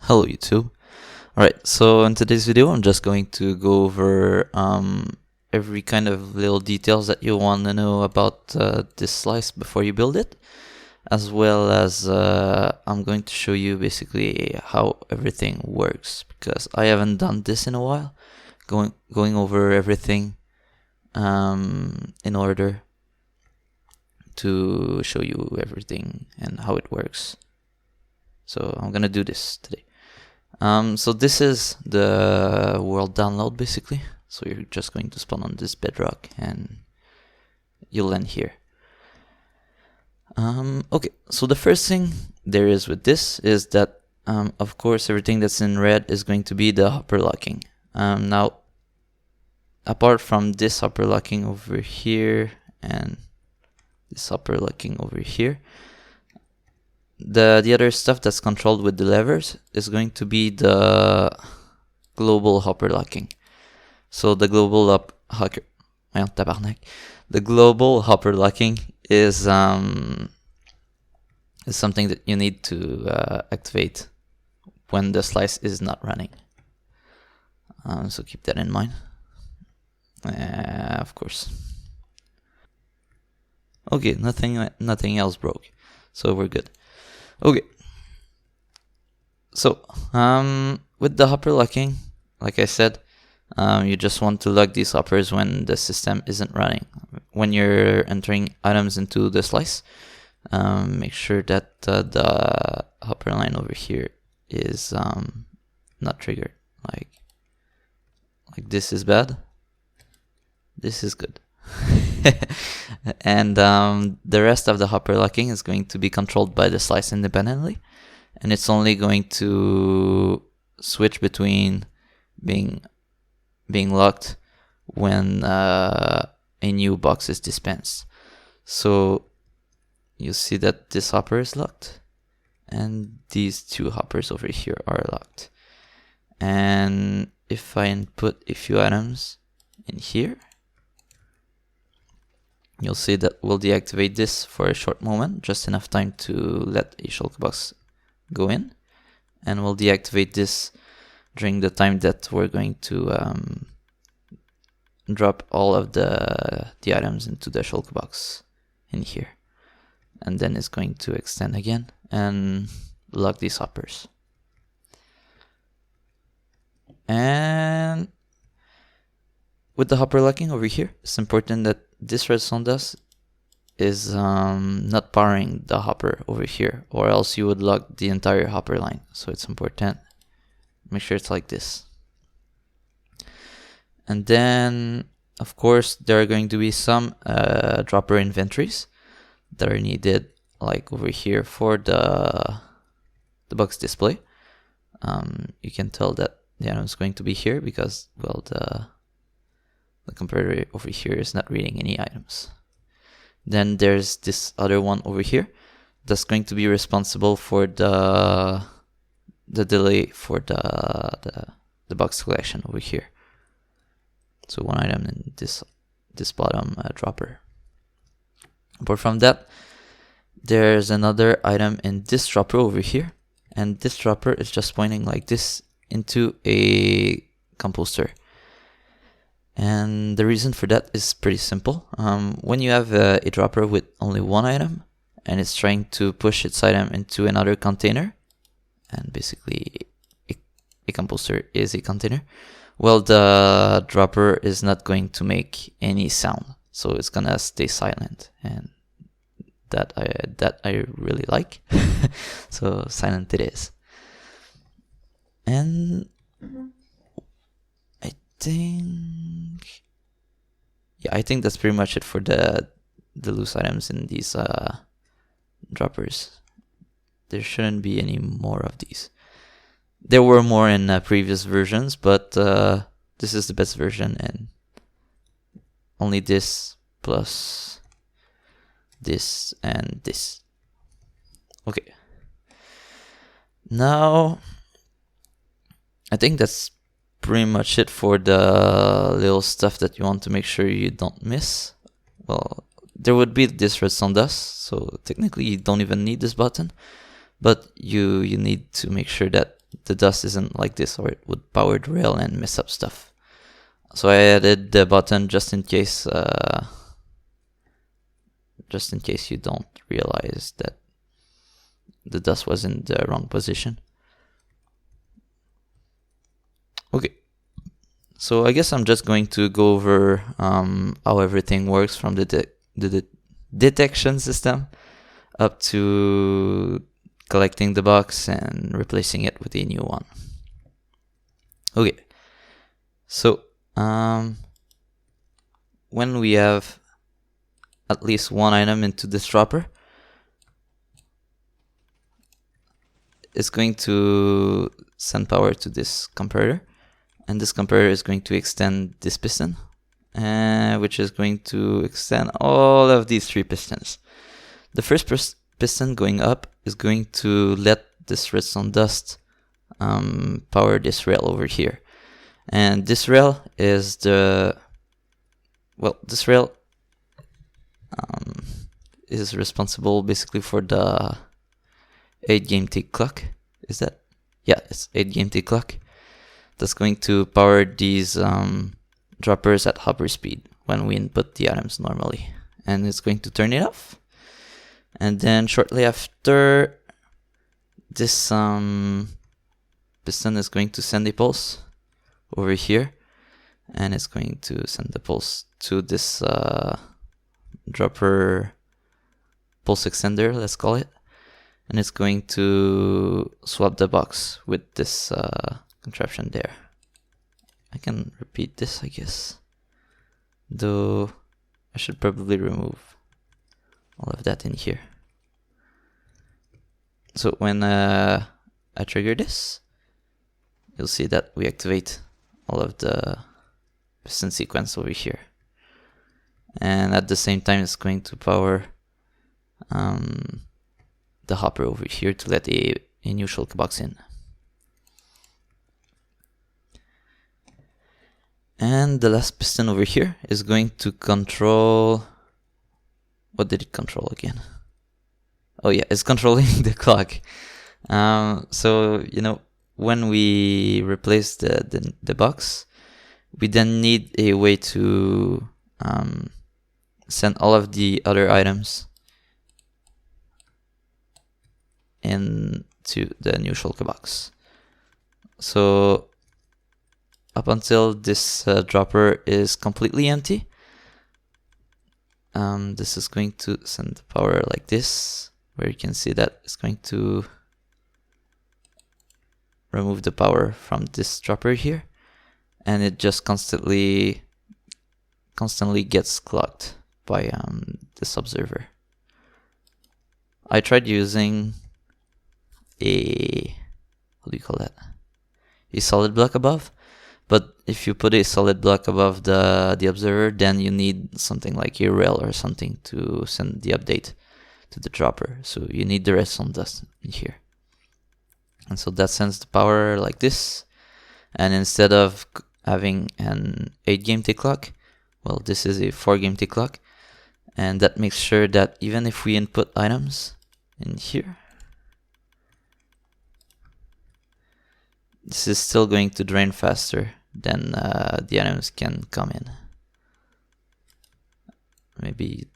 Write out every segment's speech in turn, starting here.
Hello YouTube. Alright, so in today's video I'm just going to go over every kind of little details that you want to know about this slice before you build it, as well as I'm going to show you basically how everything works, because I haven't done this in a while, going over everything in order to show you everything and how it works. So I'm gonna do this today. So this is the world download basically. So you're just going to spawn on this bedrock and you'll land here. Okay, so the first thing there is with this is that of course everything that's in red is going to be the hopper locking. Now apart from this hopper locking over here and this hopper locking over here, the other stuff that's controlled with the levers is going to be the global hopper locking. So the global hopper locking is something that you need to activate when the slice is not running. So keep that in mind. Of course. Okay, nothing else broke, so we're good. Okay, so with the hopper locking, like I said, you just want to lock these hoppers when the system isn't running. When you're entering items into the slice, make sure that the hopper line over here is not triggered. Like this is bad, this is good. And the rest of the hopper locking is going to be controlled by the slice independently, and it's only going to switch between being locked when a new box is dispensed. So you see that this hopper is locked and these two hoppers over here are locked. And if I input a few items in here, you'll see that we'll deactivate this for a short moment, just enough time to let a shulker box go in, and we'll deactivate this during the time that we're going to drop all of the items into the shulker box in here, and then it's going to extend again and lock these hoppers. And with the hopper locking over here, it's important that this redstone dust is not powering the hopper over here, or else you would lock the entire hopper line. So it's important, make sure it's like this. And then of course there are going to be some dropper inventories that are needed, like over here for the box display. You can tell that the item is going to be here because, well, the comparator over here is not reading any items. Then there's this other one over here that's going to be responsible for the delay for the box collection over here. So one item in this bottom dropper. Apart from that, there's another item in this dropper over here, and this dropper is just pointing like this into a composter. And the reason for that is pretty simple. When you have a dropper with only one item and it's trying to push its item into another container, and basically a composter is a container, well, the dropper is not going to make any sound, so it's gonna stay silent, and that I really like. So silent it is. And I think that's pretty much it for the loose items in these droppers. There shouldn't be any more of these. There were more in previous versions, but this is the best version, and only this plus this and this. Okay. Now I think that's pretty much it for the little stuff that you want to make sure you don't miss. Well, there would be this redstone dust, so technically you don't even need this button, but you need to make sure that the dust isn't like this, or it would power the rail and mess up stuff. So I added the button just in case you don't realize that the dust was in the wrong position. Okay, so I guess I'm just going to go over how everything works from the detection system up to collecting the box and replacing it with a new one. Okay, so when we have at least one item into this dropper, it's going to send power to this comparator, and this comparator is going to extend this piston, which is going to extend all of these 3 pistons. The first piston going up is going to let this redstone dust power this rail over here. And this rail is this rail is responsible basically for the 8 game tick clock. Is that? Yeah, it's 8 game tick clock. That's going to power these droppers at hopper speed when we input the items normally. And it's going to turn it off. And then shortly after, this piston is going to send a pulse over here, and it's going to send the pulse to this dropper pulse extender, let's call it, and it's going to swap the box with this contraption there. I can repeat this, I guess, though I should probably remove all of that in here. So when I trigger this, you'll see that we activate all of the piston sequence over here. And at the same time, it's going to power the hopper over here to let a new shulker box in. And the last piston over here is going to control... What did it control again? Oh yeah, it's controlling the clock. So, you know, when we replace the box, we then need a way to send all of the other items into the new shulker box. So up until this dropper is completely empty, this is going to send the power like this, where you can see that it's going to remove the power from this dropper here, and it just constantly gets clocked by this observer. I tried using a, what do you call that? A solid block above, but if you put a solid block above the observer, then you need something like a rail or something to send the update to the dropper. So you need the redstone dust in here. And so that sends the power like this. And instead of having an 8 game tick clock, well, this is a 4 game tick clock. And that makes sure that even if we input items in here, this is still going to drain faster than the items can come in. Maybe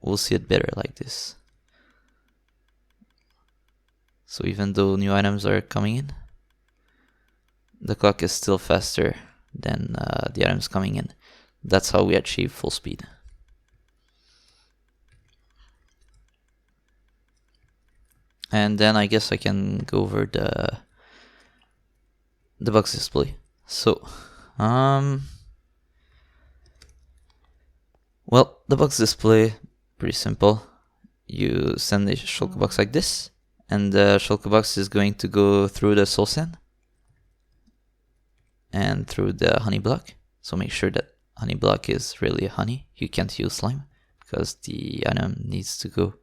we'll see it better like this. So even though new items are coming in, the clock is still faster than the items coming in. That's how we achieve full speed. And then I guess I can go over the box display. So, well, the box display, pretty simple. You send a shulker box like this, and the shulker box is going to go through the soul sand and through the honey block. So make sure that honey block is really honey. You can't use slime because the item needs to go.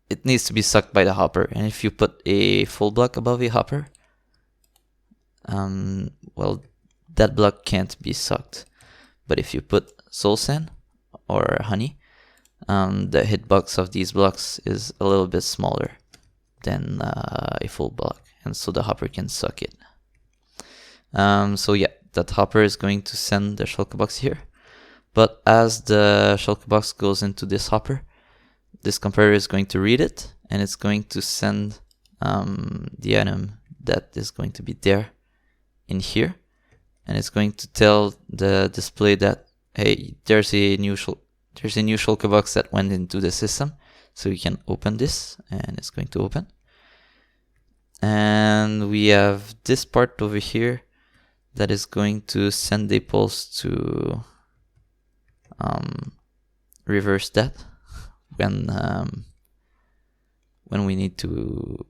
It needs to be sucked by the hopper, and if you put a full block above a hopper, well, that block can't be sucked. But if you put soul sand or honey, the hitbox of these blocks is a little bit smaller than a full block, and so the hopper can suck it. So yeah, that hopper is going to send the shulker box here, but as the shulker box goes into this hopper, this comparator is going to read it, and it's going to send the item that is going to be there in here, and it's going to tell the display that, hey, there's a new shulker box that went into the system, so we can open this, and it's going to open. And we have this part over here that is going to send a pulse to reverse that when we need to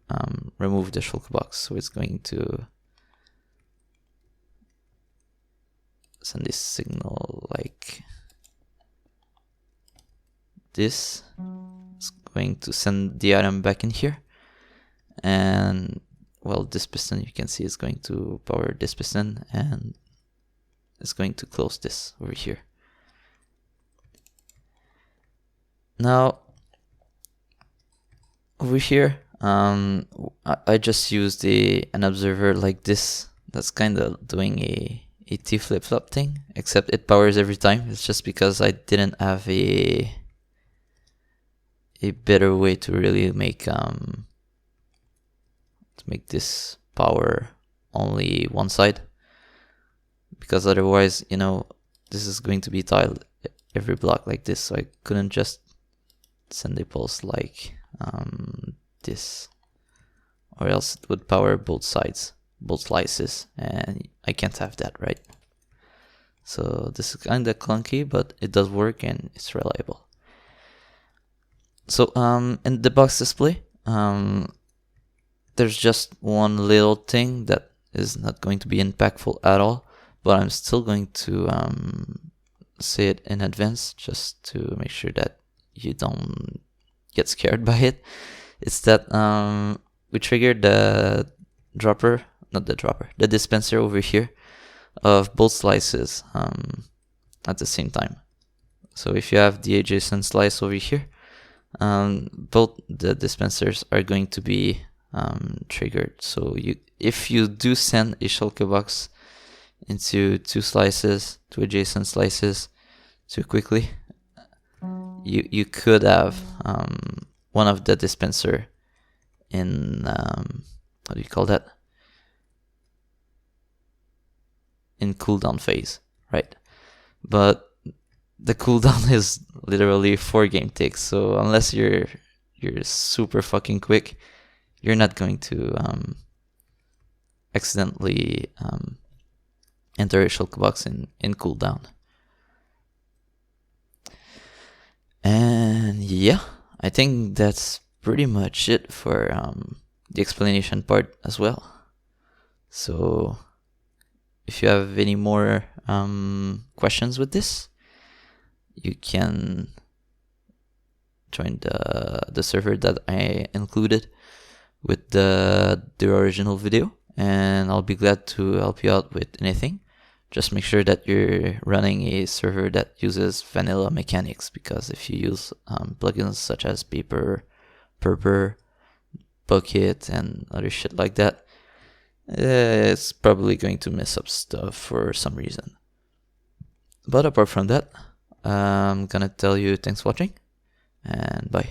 remove the shulker box. So it's going to send this signal like this. It's going to send the item back in here, and well, this piston, you can see, is going to power this piston, and it's going to close this over here. Now over here, I just used an observer like this that's kind of doing a T flip-flop thing, except it powers every time. It's just because I didn't have a better way to really make this power only one side, because otherwise, you know, this is going to be tiled every block like this, so I couldn't just send a pulse like this, or else it would power both sides, both slices, and I can't have that, right? So this is kind of clunky, but it does work and it's reliable. So in the box display, there's just one little thing that is not going to be impactful at all, but I'm still going to say it in advance just to make sure that you don't get scared by it. It's that we triggered the dispenser over here of both slices at the same time. So if you have the adjacent slice over here, both the dispensers are going to be triggered. So if you do send a shulker box into two adjacent slices too quickly, you could have one of the dispenser in what do you call that? In cooldown phase, right? But the cooldown is literally 4 game ticks, so unless you're super fucking quick, you're not going to accidentally enter a shulker box in cooldown. And yeah, I think that's pretty much it for the explanation part as well. So if you have any more questions with this, you can join the server that I included with the original video, and I'll be glad to help you out with anything. Just make sure that you're running a server that uses vanilla mechanics, because if you use plugins such as Paper, Purper, Bucket, and other shit like that, it's probably going to mess up stuff for some reason. But apart from that, I'm gonna tell you thanks for watching, and bye.